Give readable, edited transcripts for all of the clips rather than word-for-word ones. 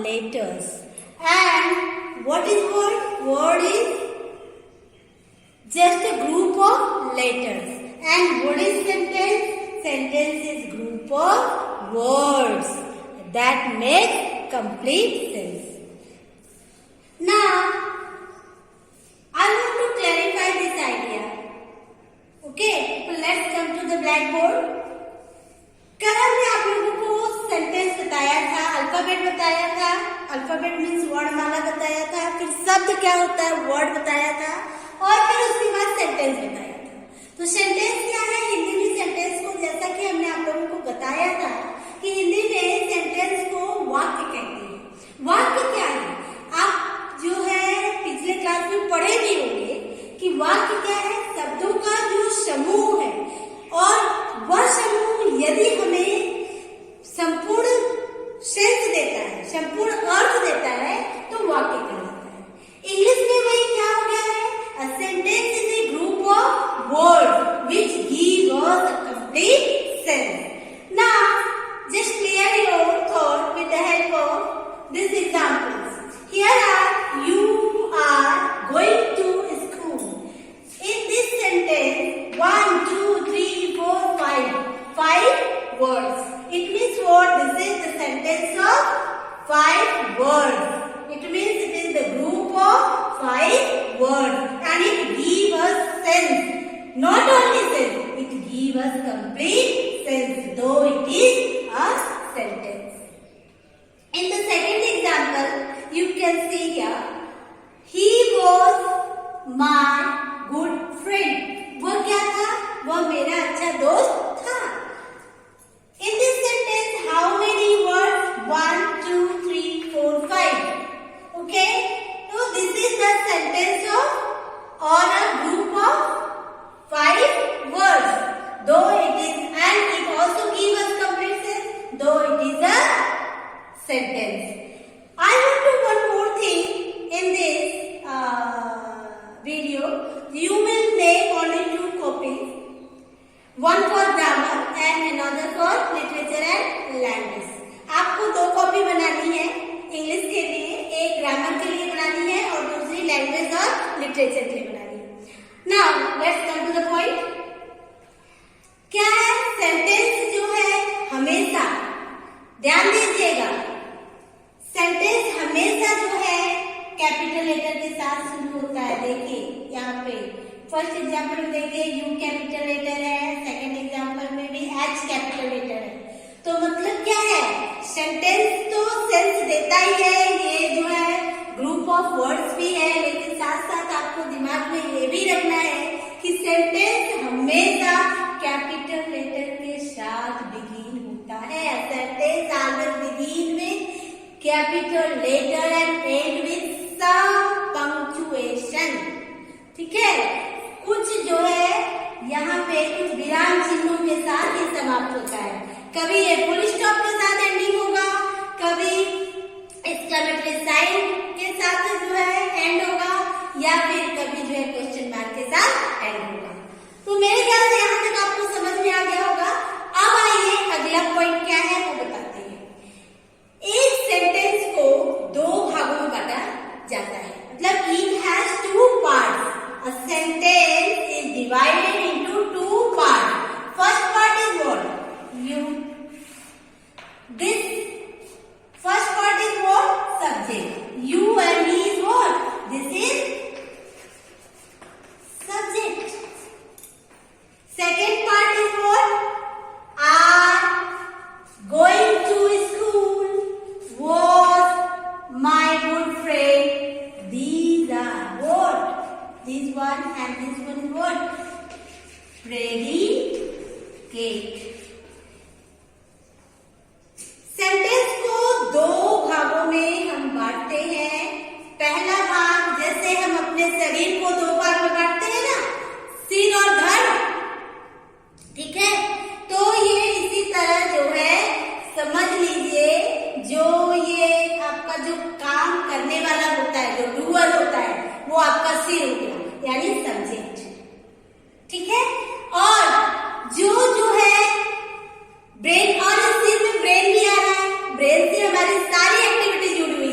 letters. And what is word? Word is just a group of letters. And what is sentence? Sentence is group of words that make complete sense. Now, I want to clarify this idea. Okay, so let's come to the blackboard. कल हमने आप लोगों को sentence बताया था, alphabet बताया था, alphabet means वर्णमाला बताया था, फिर शब्द क्या होता है वर्ड बताया था, और फिर उसके बाद सेंटेंस बताया था। तो सेंटेंस क्या है? हिंदी में सेंटेंस को, जैसा कि हमने आप लोगों को बताया था कि हिंदी में सेंटेंस को वाक्य कहते हैं। वाक्य क्या है? आप जो है पिछले क्लास में पढ़े भी होंगे कि वाक्य क्या है? शब्दों का जो समूह है, और वह समूह यदि हमें संपूर्ण सेंस देता है, संपूर्ण अर्थ देता है, तो वाक्य कहलाता है। इंग्लिश में वही क्या हो गया है? A sentence is a group of words which give us a complete sense. Now, just clear your thought with the help of these examples. Here are you are going to school. In this sentence, 1, 2, 3, 4, 5 words. It means what? This is the sentence of 5 words. It means it is the group of 5 words, and it gives us sense. Not only sense, it gives us complete sense, though it is a sentence. In the second example, you can see here, he was my good friend. वह क्या था? वह मेरा अच्छा दोस्त था. In this sentence, how many words? 1, 2, 3, 4, 5. Okay? So this is the sentence of or a group of 5 words. Though it is, and it also gives us complete sense, though it is a sentence. I want to one more thing in this video. You will make only 2 copies. One for grammar and another for literature and language. आपको 2 copy बनानी है English के लिए, एक grammar के लिए बनानी है और दूसरी लैंग्वेज और लिटरेचर के लिए बनानी है। Now let's come to the point. क्या है? सेंटेंस जो है हमेशा, ध्यान दीजिएगा, सेंटेंस हमेशा जो है कैपिटल लेटर के साथ शुरू होता है। देखिए यहाँ पे फर्स्ट एग्जाम्पल में देखिए यू कैपिटल लेटर है, सेकेंड एग्जाम्पल में भी एच कैपिटल लेटर है। तो मतलब क्या है? सेंटेंस तो सेंस देता ही है, ये जो है ग्रुप ऑफ वर्ड्स भी है, लेकिन साथ साथ आपको दिमाग में ये भी रखना है कि सेंटेंस हमेशा कैपिटल लेटर के साथ बिगिन होता है। Sentence always begin with capital letter and end with some punctuation. ठीक है? कुछ जो है यहाँ पे कुछ विराम चिन्हों के साथ ही समाप्त होता है। कभी ये फुल स्टॉप के साथ एंडिंग होगा, कभी एक्सक्लेमेटरी साइन के साथ जो है एंड होगा, या फिर कभी जो है क्वेश्चन मार्क के साथ एंड होगा। तो मेरे ख्याल से यहाँ तक आपको समझ में आ गया होगा। अब आइए अगला पॉइंट क्या है वो बताते हैं। एक सेंटेंस को 2 भागों में बांटा जाता है, मतलब it has 2 parts. A sentence is divided into 2 parts. First part is what? This first part is what? Subject. You and me is what? This is subject. Second part is what? Going to school was my good friend. These are what? This one and this one is what? Predicate. Sentence को 2 भागों में हम बांटते हैं। पहला भाग, जैसे हम अपने शरीर को 2 भाग में बांटते हैं ना, सिर और धड़, ठीक है? तो ये इसी तरह जो है समझ लीजिए, जो ये आपका जो काम करने वाला होता है, जो डूअर होता है, वो आपका सिर हो गया, यानी सब्जेक्ट। ठीक है? और जो है ब्रेन, और इस सिर में ब्रेन भी आ रहा है, ब्रेन से हमारी सारी एक्टिविटी जुड़ी हुई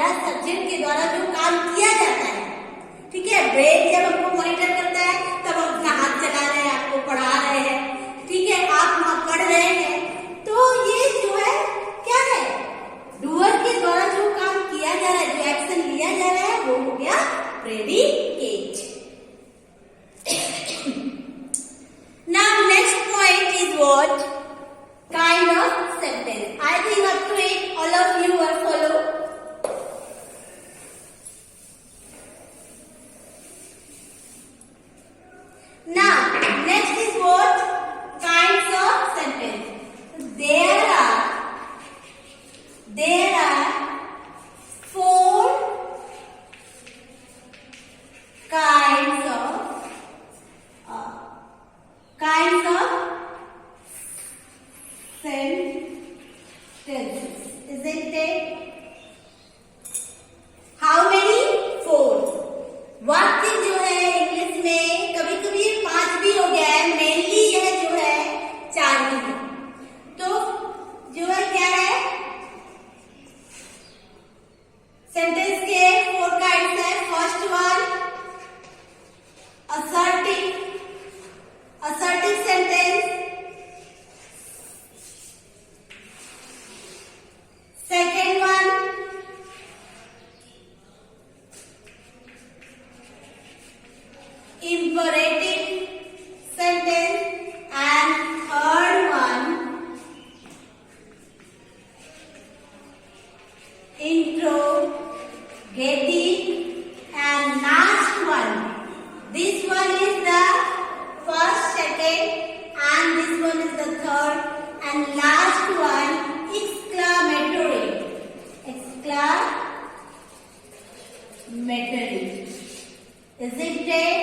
या सब्जेक्ट के द्वारा जो काम किया जाता है, ठीक है। ब्रेन जब हमको मॉनिटर करता है तब हम अपना हाथ चला रहे हैं, आपको पढ़ा रहे हैं, ठीक है, आप वहां पढ़ रहे हैं, तो ये जो है क्या है, डूअर के द्वारा जो काम किया जा रहा है, जो एक्शन लिया जा रहा है, वो हो गया predicate. Now next point is what? Kind of sentence. I think up to it all of you will follow. Now next is what? Kinds of sentence. There are 4 kinds of sentences, isn't it? How many? 4. वाक्य जो है English में कभी कभी 5 भी हो गया है, मेनली यह जो है 4 भी है। तो जो है क्या है, सेंटेंस के 4 काइंड्स है। First one assertive sentence, second one imperative sentence, and third one interrogative, and last one, this one is the first, second, and this one is the third, and last one exclamatory. Isn't it?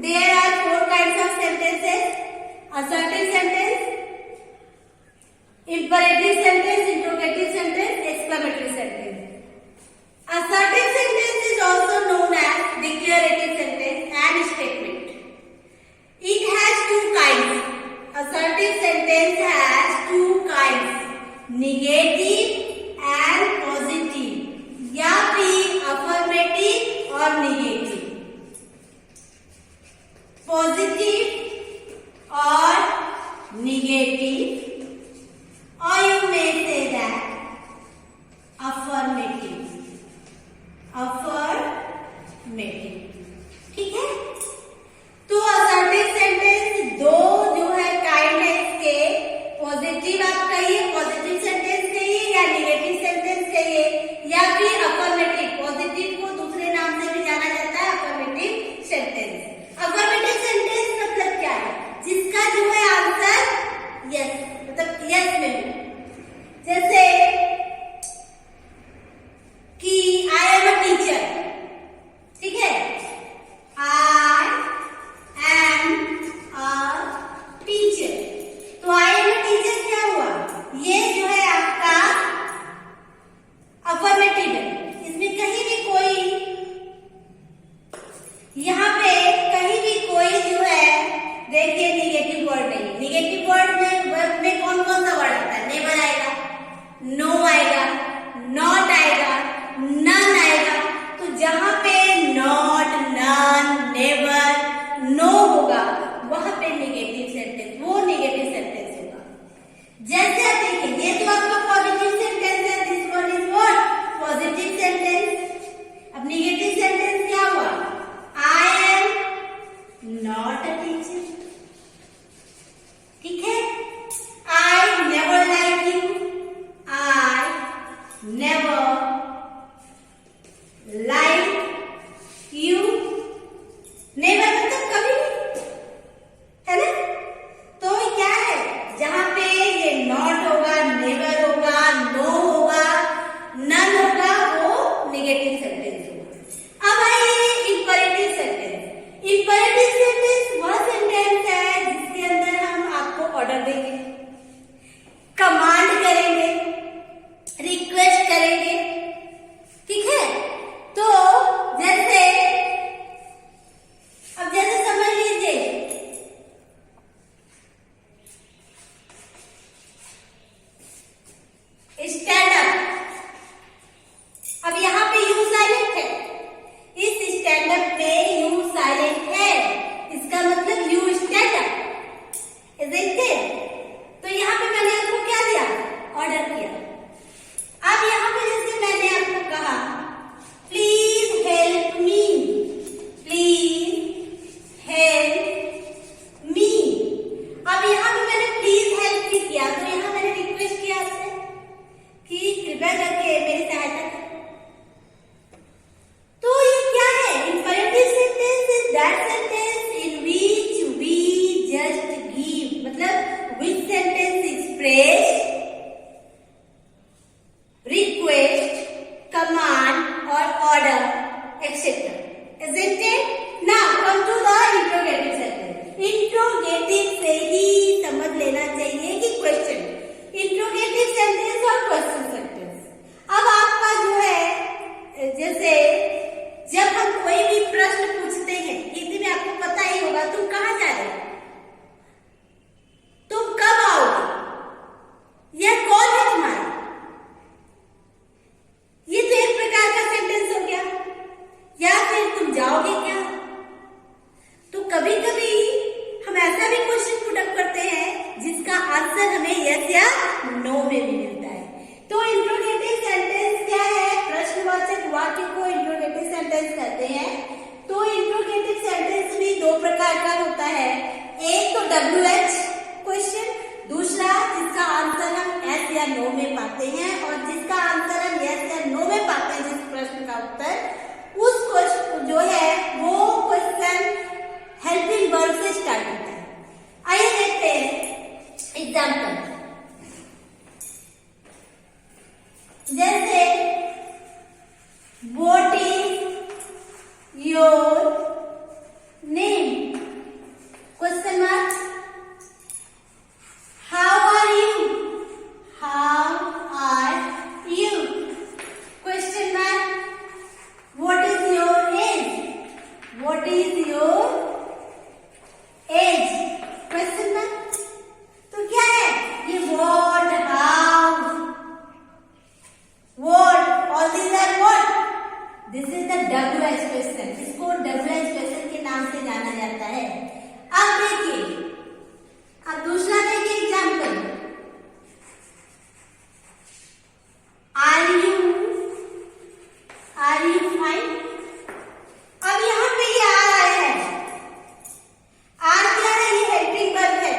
There are 4 kinds of sentences: assertive sentence, imperative sentence, interrogative sentence, exclamatory sentence. Assertive sentence is also known as declarative sentence and statement. It has 2 kinds. Assertive sentence has 2 kinds: negative and positive, या फिर affirmative और negative. Positive or negative, or you may say that affirmative. ठीक है। तो assertive sentence 2 जो है kind है इसके, पॉजिटिव आप कहिए, पॉजिटिव सेंटेंस कहिए, या नेगेटिव सेंटेंस कहिए, या फिर अफर्मेटिव। पॉजिटिव को दूसरे नाम से भी जाना जाता है अफर्मेटिव सेंटेंस। अफर्मेटिव सेंटेंस मतलब क्या है, जिसका जो है आंसर यस, मतलब यस में हो। जैसे कि आई एम अ टीचर, ठीक है, आई एम अ टीचर। तो आई एम अ टीचर क्या हुआ, ये जो है आपका अफर्मेटिव है। इसमें कहीं भी कोई, यहाँ पे कहीं भी कोई जो है देखिए निगेटिव वर्ड नहीं। निगेटिव वर्ड में कौन कौन सा वर्ड आता है? नेवर आएगा, नो आएगा, नॉट आएगा, नन आएगा। तो जहां पे नॉट, नन, नेवर, नो होगा वहां पे निगेटिव सेंटेंस, वो निगेटिव सेंटेंस होगा। जैसे आप देखिए, ये तो आपका पॉजिटिव सेंटेंस है, this one is what, positive sentence. अब निगेटिव सेंटेंस क्या हुआ, I am not a teacher, ठीक है। I never like you, I never like you. Never मतलब कभी नहीं, है ना। तो क्या है, जहां पे ये नॉट होगा, नेवर होगा, नो होगा, नन होगा, वो नेगेटिव सेंटेंस होगा। अब आइए इंपरेटिव सेंटेंस। इंपरेटिव सेंटेंस वह हो, तुम कहाँ जा रहे हो, तुम कब आओगे, यह कौन है तुम्हारा, ये तो एक प्रकार का सेंटेंस हो गया। या फिर तुम जाओगे क्या। तो कभी कभी हम ऐसा भी क्वेश्चन पुट अप करते हैं जिसका आंसर हमें यस या नो में भी मिलता है। तो इंट्रोगेटिव सेंटेंस क्या है, प्रश्नवाचक वाक्य को इंट्रोगेटिव सेंटेंस कहते हैं। तो इंट्रोगेटिव सेंटेंस भी दो प्रकार का होता है, एक तो WH क्वेश्चन, दूसरा जिसका आंसर हम यस या नो में पाते हैं, और जिसका आंसर हम यस या नो में पाते हैं, जिस प्रश्न का उत्तर, उस क्वेश्चन जो है वो क्वेश्चन हेल्पिंग वर्ब से स्टार्ट होता है। आइए देखते हैं एग्जाम्पल। जैसे what is your name, question mark, how are you, how are you, question mark, what is your age, what is your age, question mark. तो क्या है ये what, how, what, all these are what, this is the WH question, इसको WH question के नाम से जाना जाता है। अब देखिए, अब दूसरा देखिए एग्जाम्पल, are you fine। अब यहाँ पे ये आया है, आर क्या है, ये हेल्पिंग वर्ब है।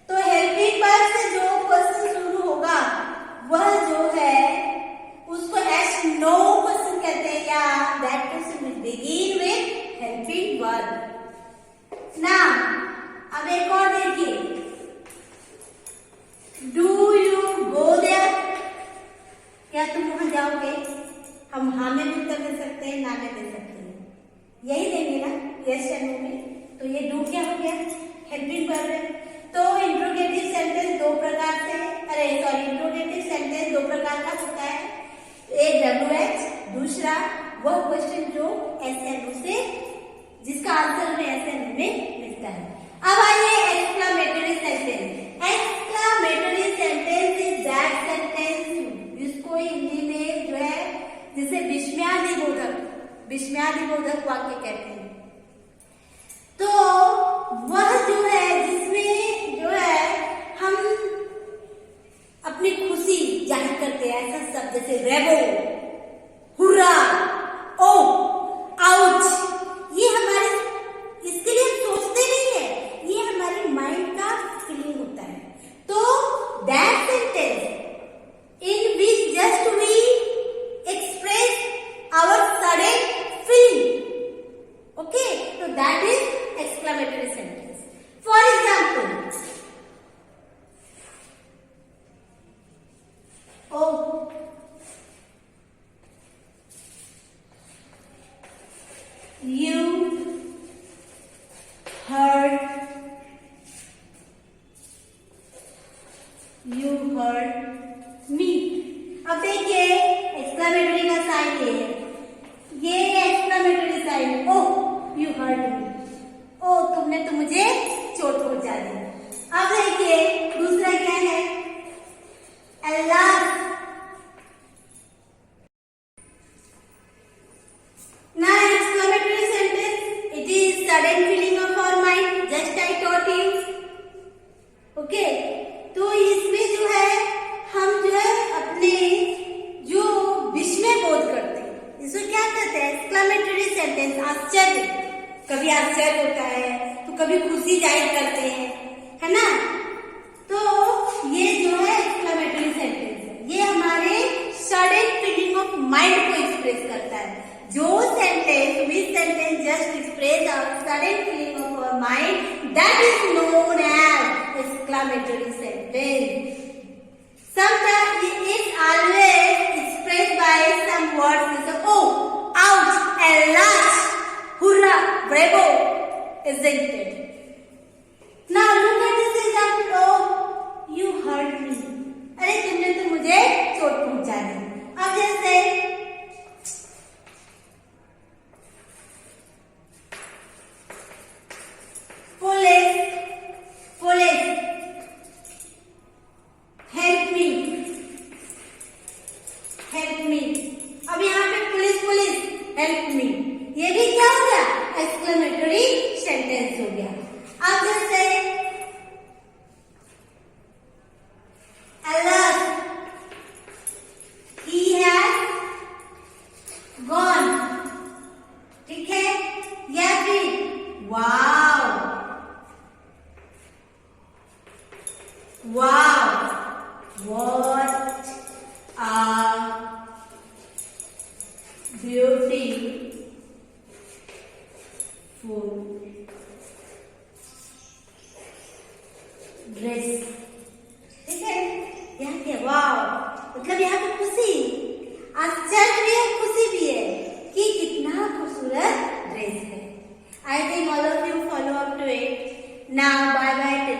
तो हेल्पिंग वर्ब से जो क्वेश्चन शुरू होगा वह जो है उसको एस नो क्वेश्चन कहते हैं, या that question will begin with helping verb. Now अब एक और देखिए, डू यू गो देयर, क्या तुम वहां जाओगे। हम हाँ में भी उत्तर दे सकते हैं, ना में दे सकते हैं, यही देंगे ना यस या नो में। तो ये डू क्या हो गया, हेल्पिंग वर्ब है। तो इंट्रोगेटिव सेंटेंस दो प्रकार से, इंट्रोगेटिव सेंटेंस दो प्रकार का होता है, एक WH, दूसरा वह क्वेश्चन जो एस या नो से, जिसका आंसर हमें एस या नो में मिलता है। अब आइए exclamatory sentence. Exclamatory sentence is that sentence जिसको हिंदी में जो है जिसे विस्मयादिबोधक वाक्य कहते हैं। तो वह जो है जिसमें जो है हम अपनी खुशी जाहिर करते हैं, ऐसा शब्द जैसे रेबो, हुर्रा, ओ, आउच, ये हमारे, इसके लिए हम सोचते नहीं है, ये हमारे माइंड का फीलिंग होता है। तो that sentence in which just we express our sudden feeling, okay, तो that is exclamatory sentence. For example, oh, you hurt me। अब देखिए एक्सक्लामेटरी का साइन ये exclamatory sign, oh you hurt me, ओ तुमने तो मुझे चोट पहुंचा दी। अब देखिए दूसरा क्या है, alas। Now exclamatory sentence, it is sudden feeling of our mind, just I taught you, okay। तो इसमें जो है हम जो है अपने जो विस्मय बोध करते हैं, इसको क्या कहते हैं, एक्सक्लामेटरी सेंटेंस, आश्चर्य, कभी आश्चर्य होता है तो कभी खुशी जाहिर करते हैं, है ना। तो ये जो है एक्सक्लामेटरी सेंटेंस है, ये हमारे सडन फीलिंग ऑफ माइंड को एक्सप्रेस करता है। जो sentence, which sentence just express our sudden feeling of our mind, that is known as exclamatory sentence. Sometimes it is always expressed by some words like oh, ouch, alas, hurrah, bravo, isn't it? Now look at this example. Oh, you hurt me. अरे तुमने तो मुझे चोट पहुंचा दी। अब जैसे Wow! What a beautiful dress. ठीक है, यहाँ क्या वाव मतलब यहाँ पे खुशी, आश्चर्य भी है, खुशी भी है कि कितना खूबसूरत ड्रेस है. I think all of you follow up to it. Now bye bye.